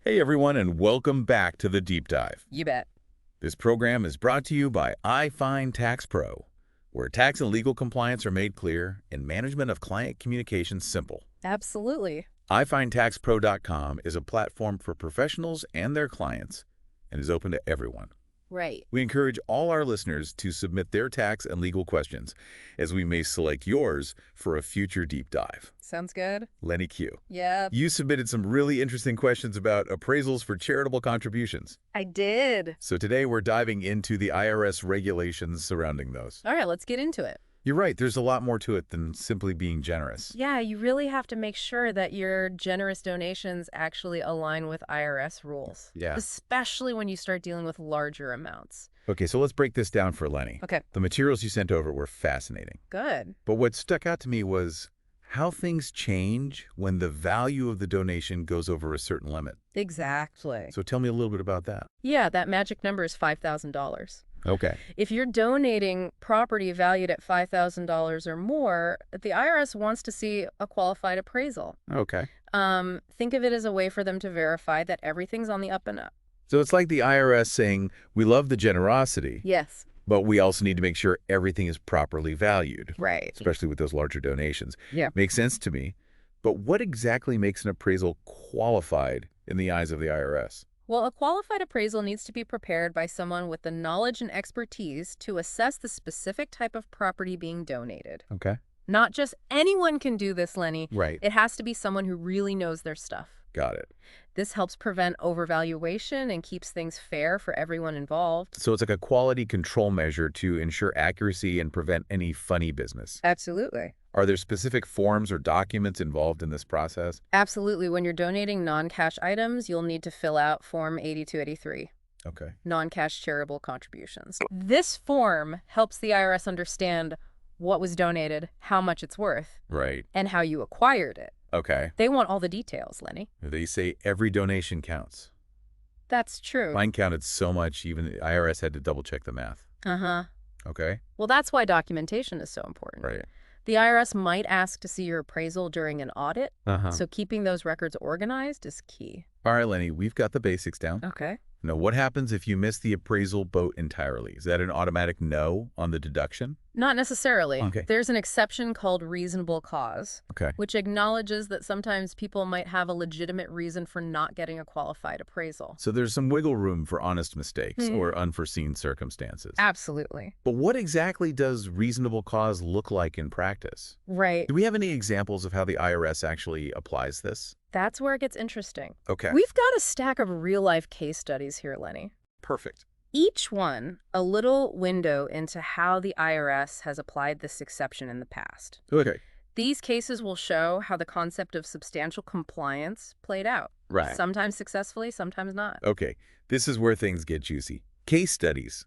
Hey everyone, and welcome back to the Deep Dive. You bet. This program is brought to you by iFindTaxPro, where tax and legal compliance are made clear and management of client communications simple. Absolutely. iFindTaxPro.com is a platform for professionals and their clients and is open to everyone. Right. We encourage all our listeners to submit their tax and legal questions, as we may select yours for a future deep dive. Sounds good. Lenny Q. Yep. You submitted some really interesting questions about appraisals for charitable contributions. I did. So today we're diving into the IRS regulations surrounding those. All right, let's get into it. You're right, there's a lot more to it than simply being generous. Yeah, you really have to make sure that your generous donations actually align with IRS rules. Yeah. Especially when you start dealing with larger amounts. Okay, so let's break this down for Lenny. Okay. The materials you sent over were fascinating. Good. But what stuck out to me was how things change when the value of the donation goes over a certain limit. Exactly. So tell me a little bit about that. Yeah, that magic number is $5,000. Okay. If you're donating property valued at $5,000 or more, the IRS wants to see a qualified appraisal. Okay. Think of it as a way for them to verify that everything's on the up and up. So it's like the IRS saying, we love the generosity, Yes. but we also need to make sure everything is properly valued. Right. Especially with those larger donations. Yeah. Makes sense to me. But what exactly makes an appraisal qualified in the eyes of the IRS? Well, a qualified appraisal needs to be prepared by someone with the knowledge and expertise to assess the specific type of property being donated. Okay. Not just anyone can do this, Lenny. Right. It has to be someone who really knows their stuff. Got it. This helps prevent overvaluation and keeps things fair for everyone involved. So it's like a quality control measure to ensure accuracy and prevent any funny business. Absolutely. Are there specific forms or documents involved in this process? Absolutely. When you're donating non-cash items, you'll need to fill out Form 8283. Okay. Non-cash charitable contributions. This form helps the IRS understand what was donated, how much it's worth, Right. and how you acquired it. Okay. They want all the details, Lenny. They say every donation counts. That's true. Mine counted so much, even the IRS had to double check the math. Uh-huh. Okay. Well, that's why documentation is so important. Right. The IRS might ask to see your appraisal during an audit, Uh-huh. so keeping those records organized is key. All right, Lenny, we've got the basics down. Okay. Now, what happens if you miss the appraisal boat entirely? Is that an automatic no on the deduction? Not necessarily. Okay. There's an exception called reasonable cause, Okay. which acknowledges that sometimes people might have a legitimate reason for not getting a qualified appraisal. So there's some wiggle room for honest mistakes or unforeseen circumstances. Absolutely. But what exactly does reasonable cause look like in practice? Right. Do we have any examples of how the IRS actually applies this? That's where it gets interesting. Okay. We've got a stack of real-life case studies here, Lenny. Perfect. Each one a little window into how the IRS has applied this exception in the past. Okay. These cases will show how the concept of substantial compliance played out. Right. Sometimes successfully, sometimes not. Okay. This is where things get juicy. Case studies.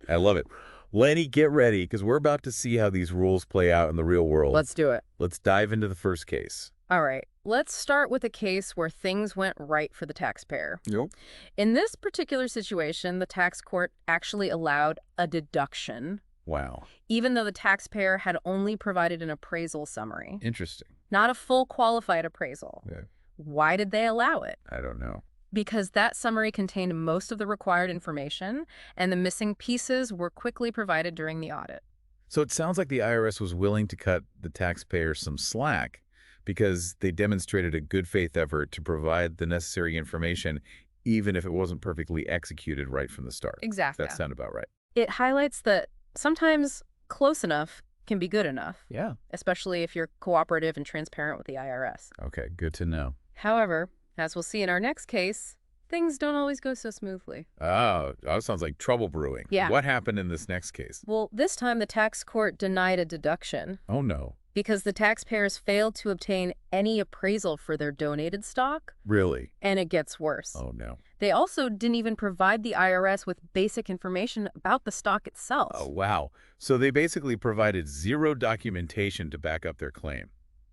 I love it. Lenny, get ready, because we're about to see how these rules play out in the real world. Let's do it. Let's dive into the first case. All right. Let's start with a case where things went right for the taxpayer. Yep. In this particular situation, the tax court actually allowed a deduction, Wow. even though the taxpayer had only provided an appraisal summary, Interesting. not a full qualified appraisal. Yeah. Why did they allow it? I don't know. Because that summary contained most of the required information, and the missing pieces were quickly provided during the audit. So it sounds like the IRS was willing to cut the taxpayer some slack because they demonstrated a good faith effort to provide the necessary information, even if it wasn't perfectly executed right from the start. Exactly. That sounded about right. It highlights that sometimes close enough can be good enough, Yeah. especially if you're cooperative and transparent with the IRS. Okay, good to know. However, as we'll see in our next case, things don't always go so smoothly. Oh, that sounds like trouble brewing. Yeah. What happened in this next case? Well, this time the tax court denied a deduction Oh, no. because the taxpayers failed to obtain any appraisal for their donated stock, Really? and it gets worse. Oh, no. They also didn't even provide the IRS with basic information about the stock itself. Oh, wow. So they basically provided zero documentation to back up their claim.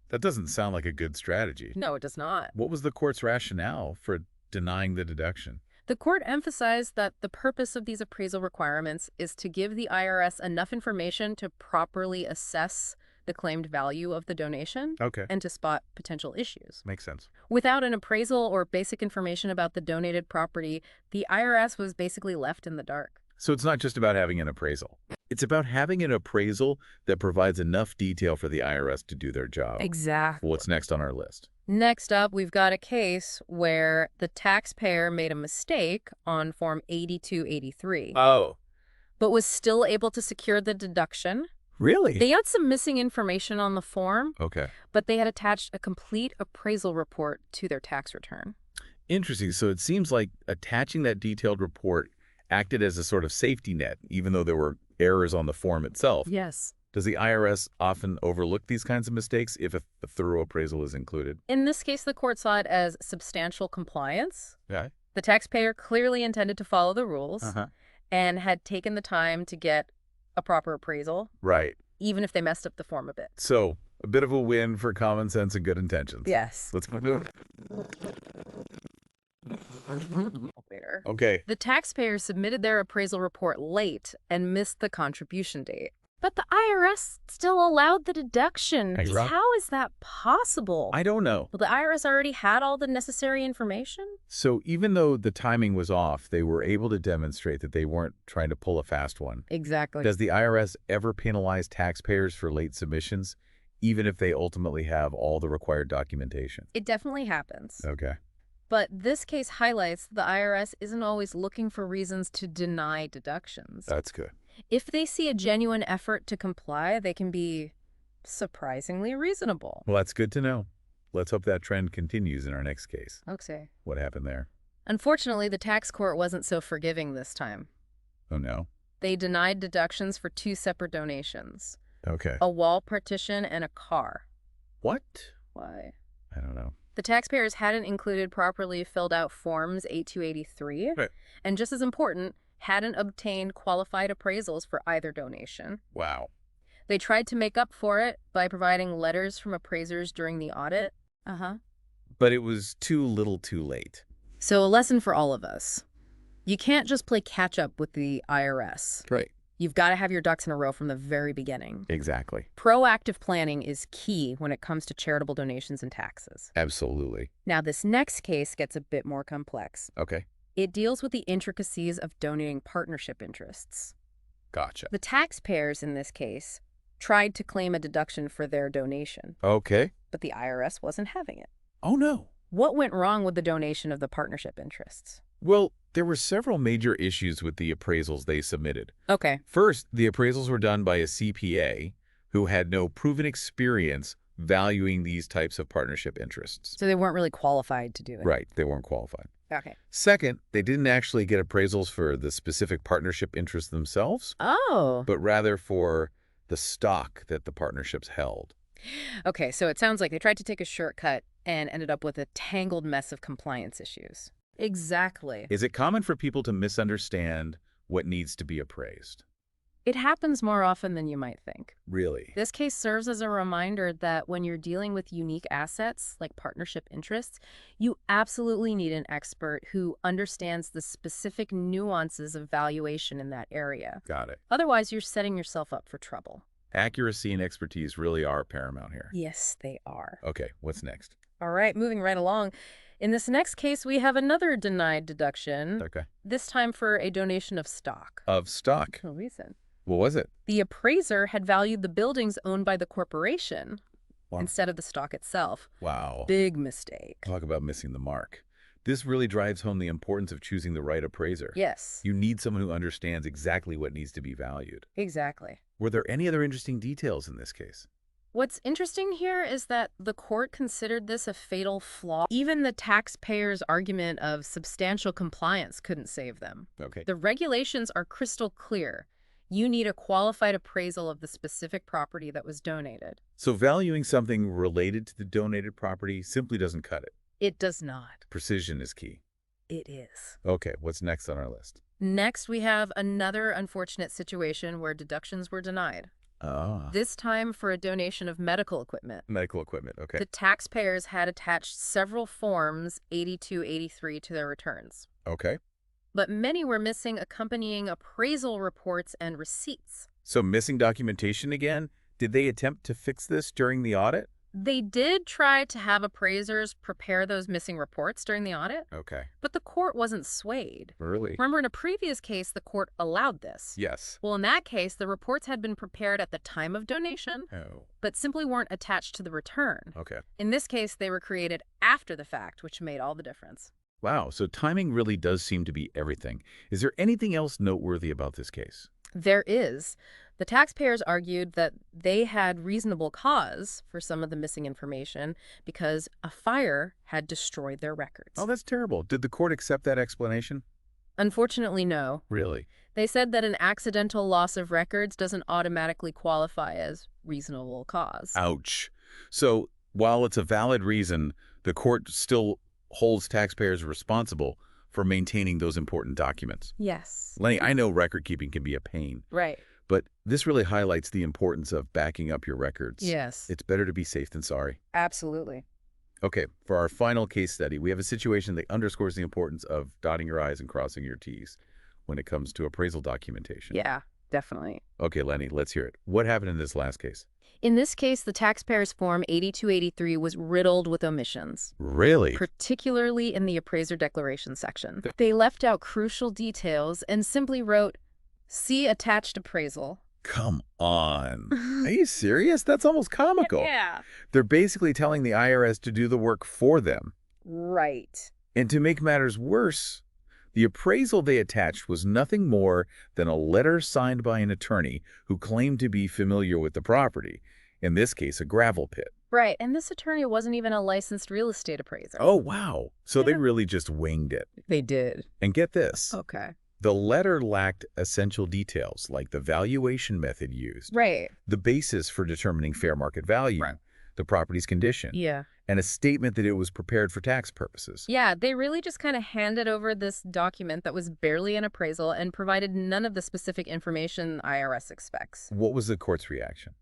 That doesn't sound like a good strategy. No, it does not. What was the court's rationale for denying the deduction? The court emphasized that the purpose of these appraisal requirements is to give the IRS enough information to properly assess the claimed value of the donation Okay. and to spot potential issues. Makes sense. Without an appraisal or basic information about the donated property, the IRS was basically left in the dark. So it's not just about having an appraisal. It's about having an appraisal that provides enough detail for the IRS to do their job. Exactly. What's next on our list? Next up, we've got a case where the taxpayer made a mistake on Form 8283, Oh. but was still able to secure the deduction. Really? They had some missing information on the form, Okay. but they had attached a complete appraisal report to their tax return. Interesting. So it seems like attaching that detailed report acted as a sort of safety net, even though there were errors on the form itself. Yes. Does the IRS often overlook these kinds of mistakes if a thorough appraisal is included? In this case, the court saw it as substantial compliance. Yeah. The taxpayer clearly intended to follow the rules Uh-huh. and had taken the time to get a proper appraisal, Right. even if they messed up the form a bit. So a bit of a win for common sense and good intentions. Yes. Let's move. Later. Okay. The taxpayer submitted their appraisal report late and missed the contribution date. But the IRS still allowed the deduction. Hey, Rob. How is that possible? I don't know. Well, the IRS already had all the necessary information? So even though the timing was off, they were able to demonstrate that they weren't trying to pull a fast one. Exactly. Does the IRS ever penalize taxpayers for late submissions, even if they ultimately have all the required documentation? It definitely happens. Okay. But this case highlights the IRS isn't always looking for reasons to deny deductions. That's good. If they see a genuine effort to comply, they can be surprisingly reasonable. Well, that's good to know. Let's hope that trend continues in our next case. Okay. What happened there? Unfortunately, the tax court wasn't so forgiving this time. Oh, no. They denied deductions for 2 separate donations, Okay. a wall partition and a car. What? Why? I don't know. The taxpayers hadn't included properly filled out Forms 8283, Right. and just as important, hadn't obtained qualified appraisals for either donation. Wow. They tried to make up for it by providing letters from appraisers during the audit. But it was too little too late. So a lesson for all of us. You can't just play catch-up with the IRS. Right. You've got to have your ducks in a row from the very beginning. Exactly. Proactive planning is key when it comes to charitable donations and taxes. Absolutely. Now, this next case gets a bit more complex. Okay. It deals with the intricacies of donating partnership interests. Gotcha. The taxpayers in this case tried to claim a deduction for their donation, Okay. but the IRS wasn't having it. Oh, no. What went wrong with the donation of the partnership interests? Well, there were several major issues with the appraisals they submitted. Okay. First, the appraisals were done by a CPA who had no proven experience valuing these types of partnership interests. So they weren't really qualified to do it. Right. They weren't qualified. Okay. Second, they didn't actually get appraisals for the specific partnership interests themselves, Oh. but rather for the stock that the partnerships held. Okay, so it sounds like they tried to take a shortcut and ended up with a tangled mess of compliance issues. Exactly. Is it common for people to misunderstand what needs to be appraised? It happens more often than you might think. Really? This case serves as a reminder that when you're dealing with unique assets like partnership interests, you absolutely need an expert who understands the specific nuances of valuation in that area. Got it. Otherwise, you're setting yourself up for trouble. Accuracy and expertise really are paramount here. Yes, they are. Okay, what's next? All right, moving right along. In this next case, we have another denied deduction, Okay. this time for a donation of stock. Of stock. No reason. What was it? The appraiser had valued the buildings owned by the corporation Wow. instead of the stock itself. Wow. Big mistake. Talk about missing the mark. This really drives home the importance of choosing the right appraiser. Yes, You need someone who understands exactly what needs to be valued. exactly. Were there any other interesting details in this case? What's interesting here is that the court considered this a fatal flaw. Even the taxpayer's argument of substantial compliance couldn't save them. Okay. The regulations are crystal clear. You need a qualified appraisal of the specific property that was donated. So valuing something related to the donated property simply doesn't cut it. It does not. Precision is key. It is. Okay, what's next on our list? Next, we have another unfortunate situation where deductions were denied. This time for a donation of medical equipment. Medical equipment, okay. The taxpayers had attached several forms 8283 to their returns, Okay. but many were missing accompanying appraisal reports and receipts. So missing documentation again? Did they attempt to fix this during the audit? They did try to have appraisers prepare those missing reports during the audit, Okay. but the court wasn't swayed. Really? Remember, in a previous case, the court allowed this. Yes. Well, in that case, the reports had been prepared at the time of donation, Oh. but simply weren't attached to the return. Okay. In this case, they were created after the fact, which made all the difference. Wow, so timing really does seem to be everything. Is there anything else noteworthy about this case? There is. The taxpayers argued that they had reasonable cause for some of the missing information because a fire had destroyed their records. Oh, that's terrible. Did the court accept that explanation? Unfortunately, no. Really? They said that an accidental loss of records doesn't automatically qualify as reasonable cause. Ouch. So while it's a valid reason, the court still holds taxpayers responsible for maintaining those important documents. Yes. Lenny, I know record keeping can be a pain, Right. but this really highlights the importance of backing up your records. Yes. It's better to be safe than sorry. Absolutely. Okay, for our final case study, we have a situation that underscores the importance of dotting your I's and crossing your T's when it comes to appraisal documentation. Yeah, definitely. Okay, Lenny, let's hear it. What happened in this last case? In this case, the taxpayer's Form 8283 was riddled with omissions, Really? particularly in the appraiser declaration section. They left out crucial details and simply wrote, "See attached appraisal." Come on. Are you serious? That's almost comical. Yeah. They're basically telling the IRS to do the work for them. Right. And to make matters worse, the appraisal they attached was nothing more than a letter signed by an attorney who claimed to be familiar with the property, in this case, a gravel pit. Right, and this attorney wasn't even a licensed real estate appraiser. Oh, wow. So they Yeah. really just winged it. They did. And get this. Okay. The letter lacked essential details like the valuation method used, Right. the basis for determining fair market value, Right. the property's condition, Yeah. and a statement that it was prepared for tax purposes. Yeah, they really just kind of handed over this document that was barely an appraisal and provided none of the specific information IRS expects. What was the court's reaction?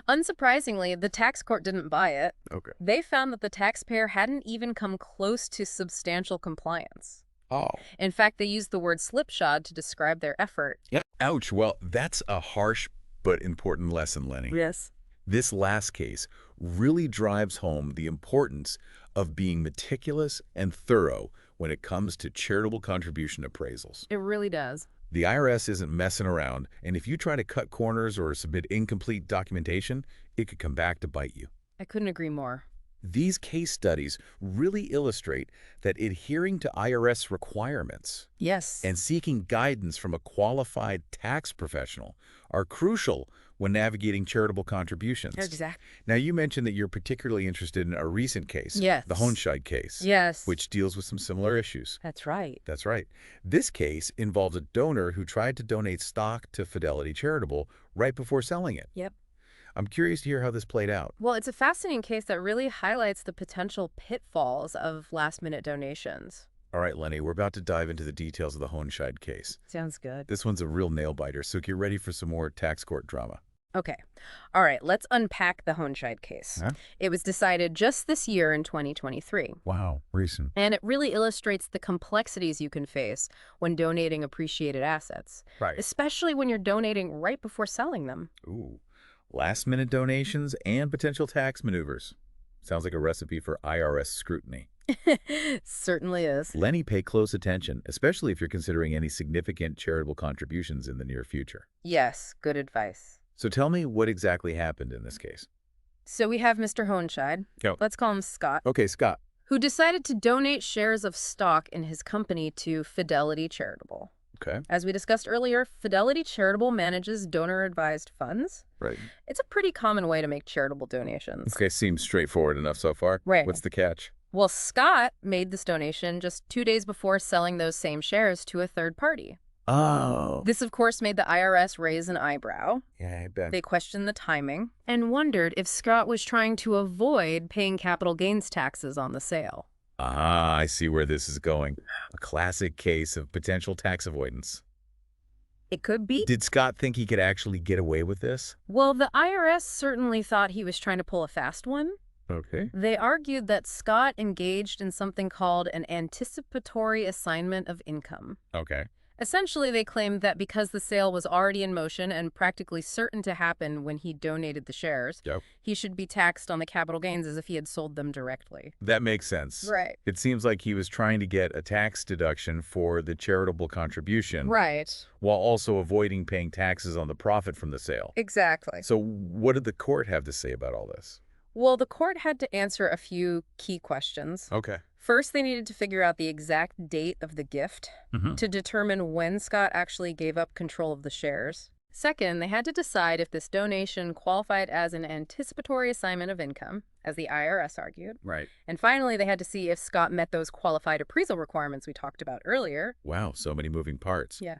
Unsurprisingly, the tax court didn't buy it. Okay. They found that the taxpayer hadn't even come close to substantial compliance. Oh. In fact, they used the word slipshod to describe their effort. Yeah. Ouch. Well, that's a harsh but important lesson, Lenny. Yes. This last case really drives home the importance of being meticulous and thorough when it comes to charitable contribution appraisals. It really does. The IRS isn't messing around, and if you try to cut corners or submit incomplete documentation, it could come back to bite you. I couldn't agree more. These case studies really illustrate that adhering to IRS requirements Yes. and seeking guidance from a qualified tax professional are crucial when navigating charitable contributions. Exactly. Now, you mentioned that you're particularly interested in a recent case, Yes. the Hohenscheid case, Yes. which deals with some similar issues. That's right. That's right. This case involves a donor who tried to donate stock to Fidelity Charitable right before selling it. Yep. I'm curious to hear how this played out. Well, it's a fascinating case that really highlights the potential pitfalls of last-minute donations. All right, Lenny, we're about to dive into the details of the Hohenscheid case. Sounds good. This one's a real nail-biter, so get ready for some more tax court drama. Okay. All right, let's unpack the Hohenscheid case. Huh? It was decided just this year in 2023. Wow, recent. And it really illustrates the complexities you can face when donating appreciated assets, Right. especially when you're donating right before selling them. Ooh, last-minute donations and potential tax maneuvers. Sounds like a recipe for IRS scrutiny. Certainly is. Lenny, pay close attention, especially if you're considering any significant charitable contributions in the near future. Yes, good advice. So tell me what exactly happened in this case. So we have Mr. Hohenscheid. Yep. Let's call him Scott, Okay, Scott. who decided to donate shares of stock in his company to Fidelity Charitable. Okay. As we discussed earlier, Fidelity Charitable manages donor-advised funds. Right. It's a pretty common way to make charitable donations. Okay, seems straightforward enough so far. Right. What's the catch? Well, Scott made this donation just 2 days before selling those same shares to a third party. Oh. This, of course, made the IRS raise an eyebrow. Yeah, I bet. They questioned the timing and wondered if Scott was trying to avoid paying capital gains taxes on the sale. Ah, I see where this is going. A classic case of potential tax avoidance. It could be. Did Scott think he could actually get away with this? Well, the IRS certainly thought he was trying to pull a fast one. Okay. They argued that Scott engaged in something called an anticipatory assignment of income. Okay. Essentially, they claimed that because the sale was already in motion and practically certain to happen when he donated the shares, Yep. he should be taxed on the capital gains as if he had sold them directly. That makes sense. Right. It seems like he was trying to get a tax deduction for the charitable contribution Right. while also avoiding paying taxes on the profit from the sale. Exactly. So what did the court have to say about all this? Well, the court had to answer a few key questions. Okay. First, they needed to figure out the exact date of the gift to determine when Scott actually gave up control of the shares. Second, they had to decide if this donation qualified as an anticipatory assignment of income, as the IRS argued. Right. And finally, they had to see if Scott met those qualified appraisal requirements we talked about earlier. Wow, so many moving parts. Yeah.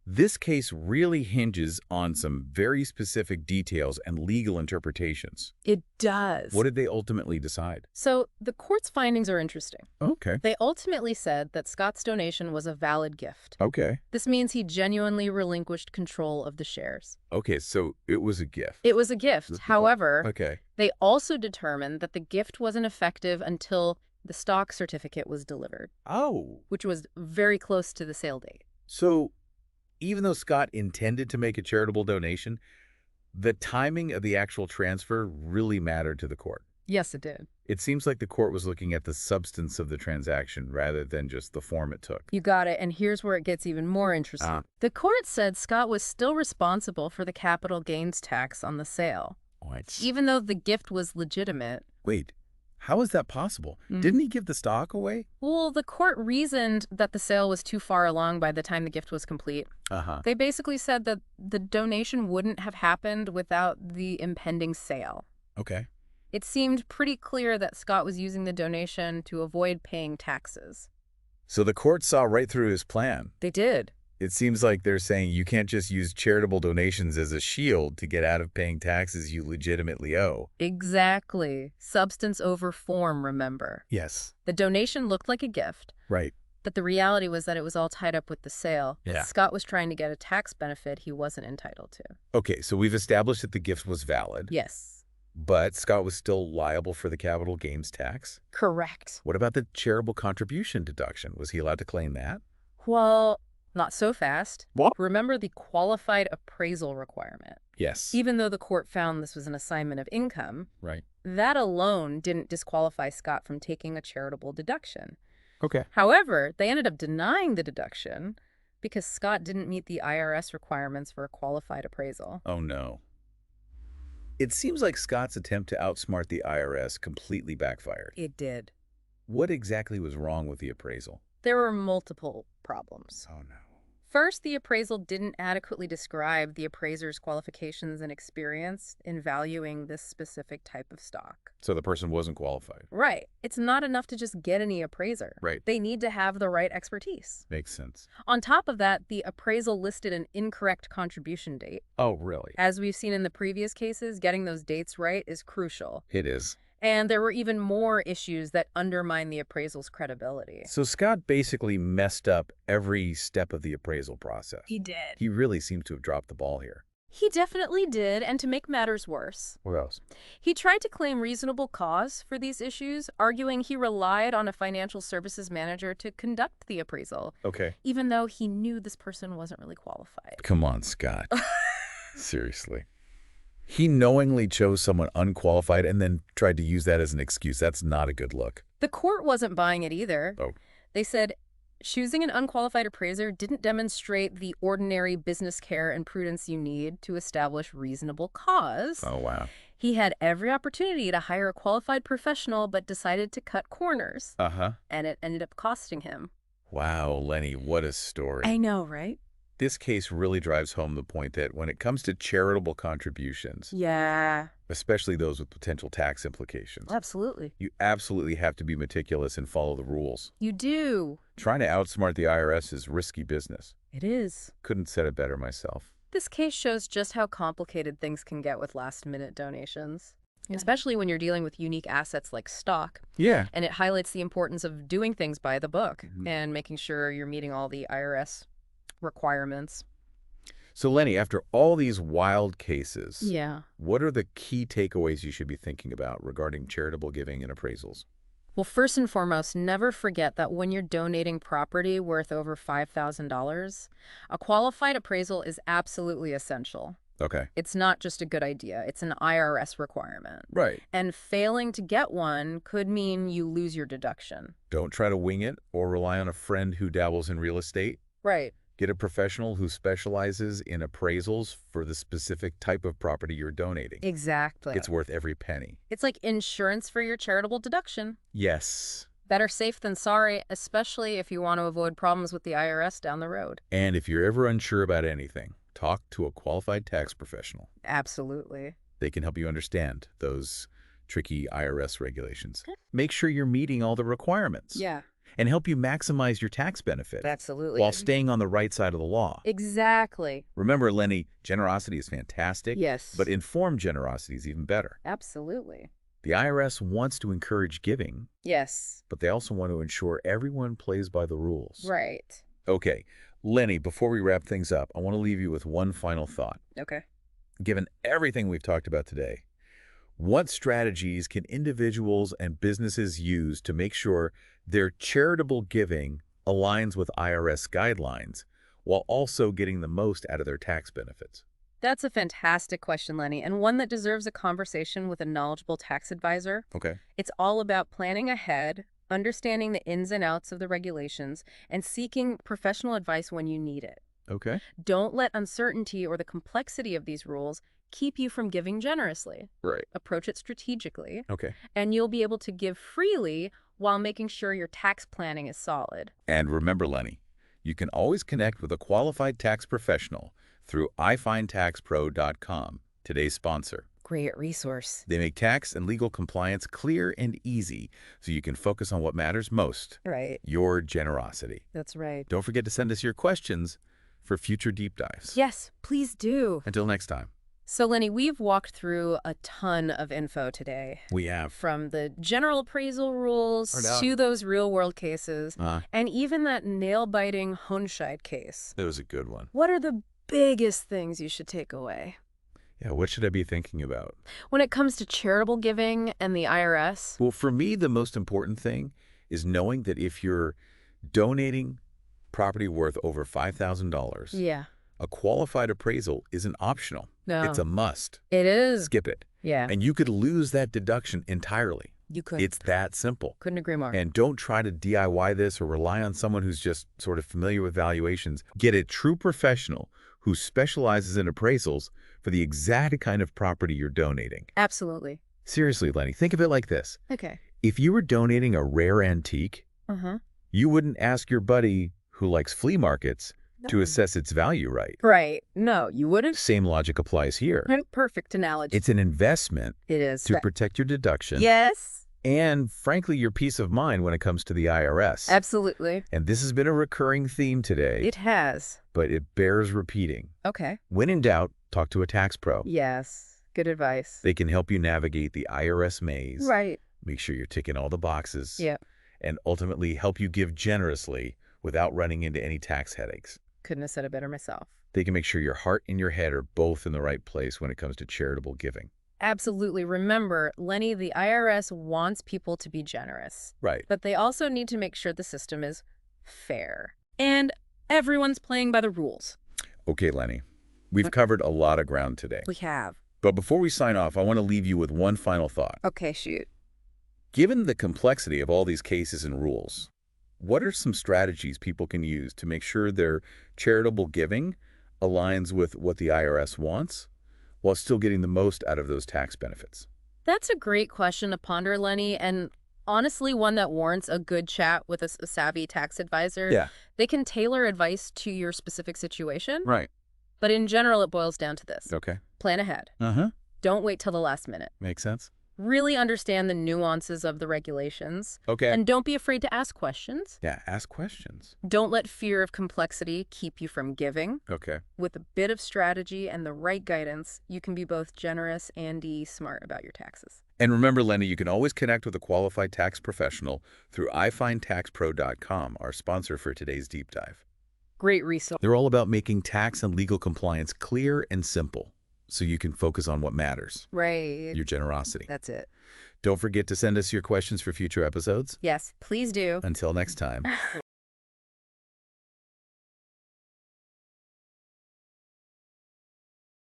This case really hinges on some very specific details and legal interpretations. It does. What did they ultimately decide? So the court's findings are interesting. Okay. They ultimately said that Scott's donation was a valid gift. Okay. This means he genuinely relinquished control of the shares. Okay, so it was a gift. It was a gift. However, Okay. they also determined that the gift wasn't effective until the stock certificate was delivered, Oh. which was very close to the sale date. So even though Scott intended to make a charitable donation, the timing of the actual transfer really mattered to the court. Yes, it did. It seems like the court was looking at the substance of the transaction rather than just the form it took. You got it. And here's where it gets even more interesting. The court said Scott was still responsible for the capital gains tax on the sale, What? even though the gift was legitimate. Wait, how is that possible? Didn't he give the stock away? Well, the court reasoned that the sale was too far along by the time the gift was complete. They basically said that the donation wouldn't have happened without the impending sale. Okay. It seemed pretty clear that Scott was using the donation to avoid paying taxes. So the court saw right through his plan. They did. It seems like they're saying you can't just use charitable donations as a shield to get out of paying taxes you legitimately owe. Exactly. Substance over form, remember. Yes. The donation looked like a gift, Right. but the reality was that it was all tied up with the sale. Yeah. Scott was trying to get a tax benefit he wasn't entitled to. Okay, so we've established that the gift was valid. Yes. But Scott was still liable for the capital gains tax. Correct. What about the charitable contribution deduction? Was he allowed to claim that? Well, not so fast. What? Remember the qualified appraisal requirement. Yes. Even though the court found this was an assignment of income, Right. that alone didn't disqualify Scott from taking a charitable deduction. Okay. However, they ended up denying the deduction because Scott didn't meet the IRS requirements for a qualified appraisal. Oh, no. It seems like Scott's attempt to outsmart the IRS completely backfired. It did. What exactly was wrong with the appraisal? There were multiple problems. Oh, no. First, the appraisal didn't adequately describe the appraiser's qualifications and experience in valuing this specific type of stock. So the person wasn't qualified. Right. It's not enough to just get any appraiser. Right. They need to have the right expertise. Makes sense. On top of that, the appraisal listed an incorrect contribution date. Oh, really? As we've seen in the previous cases, getting those dates right is crucial. It is. And there were even more issues that undermine the appraisal's credibility. So Scott basically messed up every step of the appraisal process. He did. He really seems to have dropped the ball here. He definitely did, and to make matters worse, What else? he tried to claim reasonable cause for these issues, arguing he relied on a financial services manager to conduct the appraisal, Okay. even though he knew this person wasn't really qualified. Come on, Scott. Seriously. He knowingly chose someone unqualified and then tried to use that as an excuse. That's not a good look. The court wasn't buying it either. Oh. They said choosing an unqualified appraiser didn't demonstrate the ordinary business care and prudence you need to establish reasonable cause. Oh, wow. He had every opportunity to hire a qualified professional, but decided to cut corners. And it ended up costing him. Wow, Lenny, what a story. I know, right? This case really drives home the point that when it comes to charitable contributions, Yeah, especially those with potential tax implications, absolutely. you absolutely have to be meticulous and follow the rules. You do. Trying to outsmart the IRS is risky business. It is. Couldn't said it better myself. This case shows just how complicated things can get with last-minute donations, especially when you're dealing with unique assets like stock. Yeah. And it highlights the importance of doing things by the book and making sure you're meeting all the IRS requirements. So, Lenny, after all these wild cases, Yeah. what are the key takeaways you should be thinking about regarding charitable giving and appraisals? Well, first and foremost, never forget that when you're donating property worth over $5,000, a qualified appraisal is absolutely essential. Okay. It's not just a good idea, it's an IRS requirement. Right. And failing to get one could mean you lose your deduction. Don't try to wing it or rely on a friend who dabbles in real estate. Right. Get a professional who specializes in appraisals for the specific type of property you're donating. Exactly. It's worth every penny. It's like insurance for your charitable deduction. Yes. Better safe than sorry, especially if you want to avoid problems with the IRS down the road. And if you're ever unsure about anything, talk to a qualified tax professional. Absolutely. They can help you understand those tricky IRS regulations. Make sure you're meeting all the requirements. Yeah. And help you maximize your tax benefit Absolutely. while staying on the right side of the law. Exactly. Remember, Lenny, generosity is fantastic, Yes. but informed generosity is even better. Absolutely. The IRS wants to encourage giving, Yes. but they also want to ensure everyone plays by the rules. Right. Okay, Lenny, before we wrap things up, I want to leave you with one final thought. Okay. Given everything we've talked about today, what strategies can individuals and businesses use to make sure their charitable giving aligns with IRS guidelines while also getting the most out of their tax benefits? That's a fantastic question, Lenny, and one that deserves a conversation with a knowledgeable tax advisor. Okay. It's all about planning ahead, understanding the ins and outs of the regulations, and seeking professional advice when you need it. Okay. Don't let uncertainty or the complexity of these rules keep you from giving generously. Right. Approach it strategically, Okay. and you'll be able to give freely while making sure your tax planning is solid. And remember, Lenny, you can always connect with a qualified tax professional through iFindTaxPro.com, today's sponsor. Great resource. They make tax and legal compliance clear and easy so you can focus on what matters most, Right. your generosity. That's right. Don't forget to send us your questions for future deep dives. Yes, please do. Until next time. So, Lenny, we've walked through a ton of info today. We have. From the general appraisal rules No doubt. to those real-world cases, It and even that nail-biting Honscheid case. was a good one. What are the biggest things you should take away? Yeah, what should I be thinking about? When it comes to charitable giving and the IRS? Well, for me, the most important thing is knowing that if you're donating property worth over $5,000, Yeah. a qualified appraisal isn't optional. No. It's a must. It is. Skip it. Yeah. And you could lose that deduction entirely. You could. It's that simple. Couldn't agree more. And don't try to DIY this or rely on someone who's just sort of familiar with valuations. Get a true professional who specializes in appraisals for the exact kind of property you're donating. Absolutely. Seriously, Lenny, think of it like this. Okay. If you were donating a rare antique, Uh-huh. you wouldn't ask your buddy who likes flea markets to assess its value, right? Right. No, you wouldn't. Same logic applies here. Perfect analogy. It's an investment It is. to protect your deduction Yes. and, frankly, your peace of mind when it comes to the IRS. Absolutely. And this has been a recurring theme today, It has. but it bears repeating. Okay. When in doubt, talk to a tax pro. Yes. Good advice. They can help you navigate the IRS maze, Right. make sure you're ticking all the boxes, Yeah. and ultimately help you give generously without running into any tax headaches. Couldn't have said it better myself. They can make sure your heart and your head are both in the right place when it comes to charitable giving. Absolutely. Remember, Lenny, the IRS wants people to be generous, Right. but they also need to make sure the system is fair. And everyone's playing by the rules. Okay, Lenny, we've covered a lot of ground today. We have. But before we sign off, I want to leave you with one final thought. Okay, shoot. Given the complexity of all these cases and rules, what are some strategies people can use to make sure their charitable giving aligns with what the IRS wants while still getting the most out of those tax benefits? That's a great question to ponder, Lenny, and honestly one that warrants a good chat with a savvy tax advisor. Yeah. They can tailor advice to your specific situation, Right. but in general, it boils down to this. Okay. Plan ahead. Uh-huh. Don't wait till the last minute. Makes sense. Really understand the nuances of the regulations. Okay. And don't be afraid to ask questions. Yeah, ask questions. Don't let fear of complexity keep you from giving. Okay. With a bit of strategy and the right guidance, you can be both generous and smart about your taxes. And remember, Lenny, you can always connect with a qualified tax professional through iFindTaxPro.com, our sponsor for today's deep dive. Great resource. They're all about making tax and legal compliance clear and simple. so you can focus on what matters, Right. your generosity. That's it. Don't forget to send us your questions for future episodes. Yes, please do. Until next time.